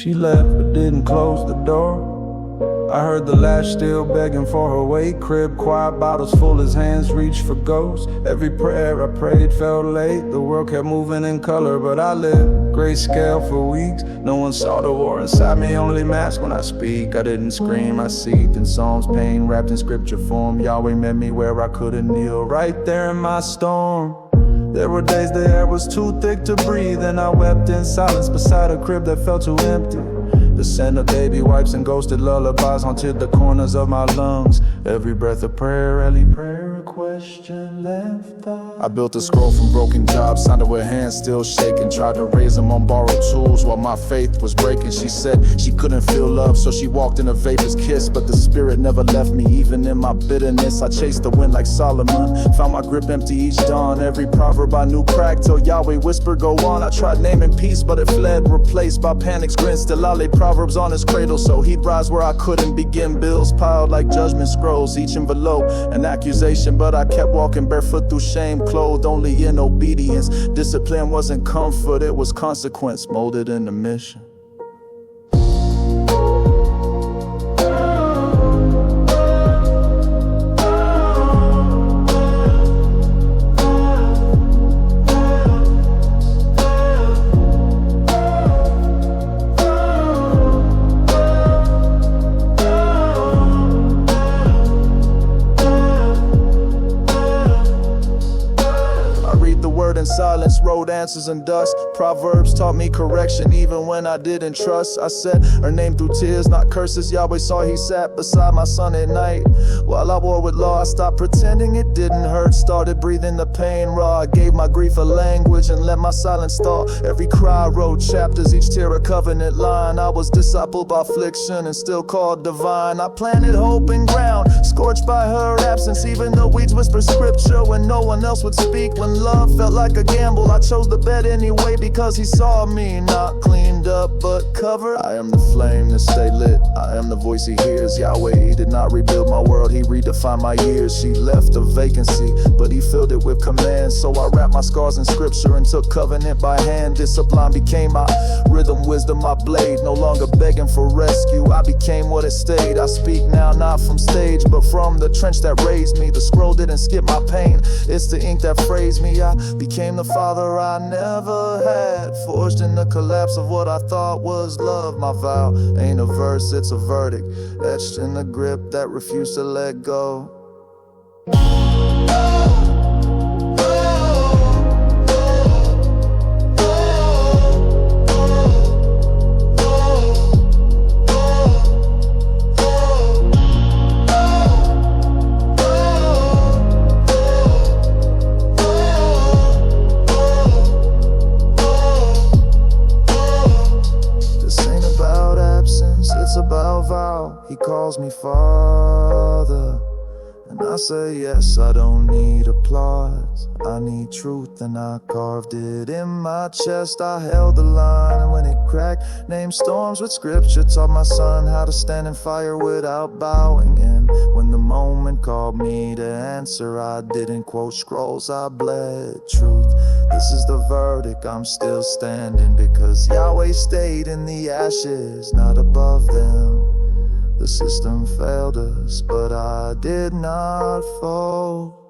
She left but didn't close the door. I heard the latch still begging for her weight. Crib quiet, bottles full as hands reach for ghosts. Every prayer I prayed felt late. The world kept moving in color, but I lived grayscale for weeks. No one saw the war inside me, only mask when I speak. I didn't scream, I seethed in psalms, pain wrapped in scripture form. Yahweh met me where I couldn't kneel, right there in my storm. There were days the air was too thick to breathe, and I wept in silence beside a crib that felt too empty. The scent of baby wipes and ghosted lullabies haunted the corners of my lungs. Every breath a prayer, every prayer a question left out. I built a scroll from broken jobs, signed it with hands still shaking. Tried to raise them on borrowed tools while my faith was breaking. She said she couldn't feel love, so she walked in a vapor's kiss. But the spirit never left me, even in my bitterness. I chased the wind like Solomon, found my grip empty each dawn. Every proverb I knew cracked till Yahweh whispered go on. I tried naming peace, but it fled, replaced by panic's grin. Still I lay proverbs on his cradle, so he'd rise where I couldn't begin. Bills piled like judgment scrolls, each envelope an accusation, but I kept walking barefoot through shame, clothed only in obedience. Discipline wasn't comfort, it was consequence, molded in the mission. In silence, wrote answers in dust. Proverbs taught me correction even when I didn't trust. I said her name through tears, not curses. Yahweh saw he sat beside my son at night. While I war with law, I stopped pretending it didn't hurt. Started breathing the pain raw. I gave my grief a language and let my silence thaw. Every cry wrote chapters, each tear a covenant line. I was discipled by affliction and still called divine. I planted hope in ground, scorched by her absence. Even the weeds whispered scripture when no one else would speak. When love felt like a gamble, I chose the bed anyway because he saw me, not cleaned up but covered. I am the flame that stay lit, I am the voice he hears. Yahweh, he did not rebuild my world, he redefined my years. She left a vacancy, but he filled it with commands. So I wrapped my scars in scripture and took covenant by hand. Discipline became my rhythm, wisdom my blade. No longer begging for rescue, I became what it stayed. I speak now not from stage, but from the trench that raised me. The scroll didn't skip my pain, it's the ink that phrased me. I became the father I never had, forged in the collapse of what I thought was love. My vow ain't a verse, it's a verdict, etched in the grip that refused to let go. It's about vow, he calls me father, and I say yes, I don't need applause. I need truth and I carved it in my chest. I held the line and when it cracked, named storms with scripture. Taught my son how to stand in fire without bowing. And when the moment called me to answer, I didn't quote scrolls, I bled truth. This is the verdict, I'm still standing because Yahweh stayed in the ashes, not above them. The system failed us, but I did not fall.